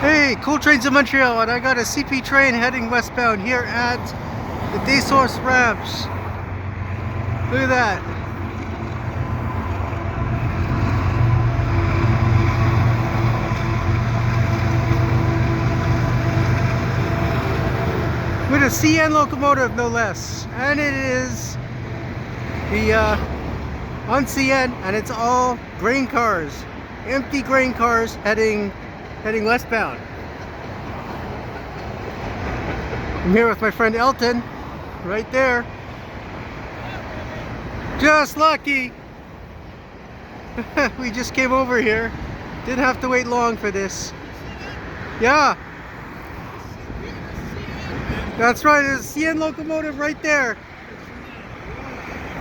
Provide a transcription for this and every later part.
Hey, cool trains in Montreal, and I got a CP train heading westbound here at the Des Sources ramps. Look at that. With a CN locomotive, no less. And it is the on CN, and it's all grain cars, empty grain cars heading westbound. I'm here with my friend Elton, right there. Just lucky. We just came over here. Didn't have to wait long for this. Yeah. That's right, there's a CN locomotive right there.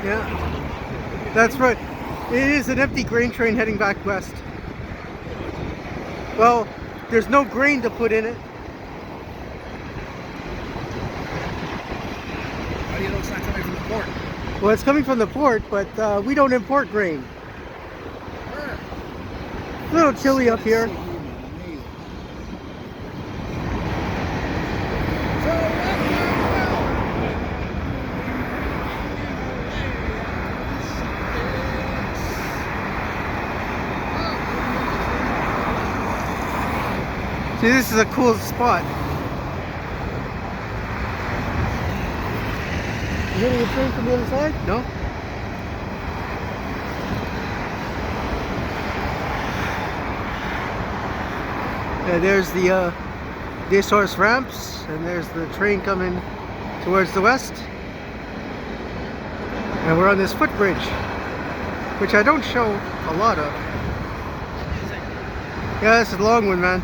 Yeah. That's right. It is an empty grain train heading back west. Well, there's no grain to put in it. How do you know it's not coming from the port? Well, it's coming from the port, but we don't import grain. Sure. A little chilly up here. See, this is a cool spot. You hearing a train from the other side? No? Yeah, there's the Des Sources ramps, and there's the train coming towards the west. And we're on this footbridge, which I don't show a lot of. Yeah, this is a long one, man.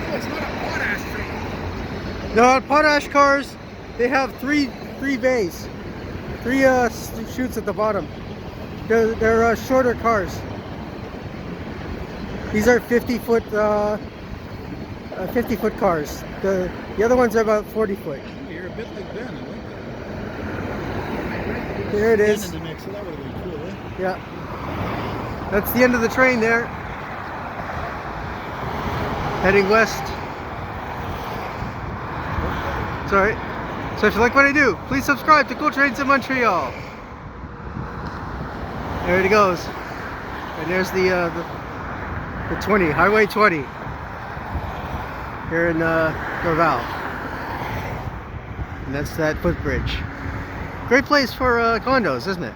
It's not a potash train. No, potash cars, they have three bays, three chutes at the bottom. They're shorter cars. These are 50-foot cars. The other ones are about 40 foot. Oh, you're a bit like Ben. I like that. There it is. Ben in the mix, so that would have been cool, eh? Yeah. That's the end of the train there. Heading west. Sorry. So if you like what I do, please subscribe to Cool Trains in Montreal. There it goes. And there's the 20, Highway 20. Here in Dorval. And that's that footbridge. Great place for condos, isn't it?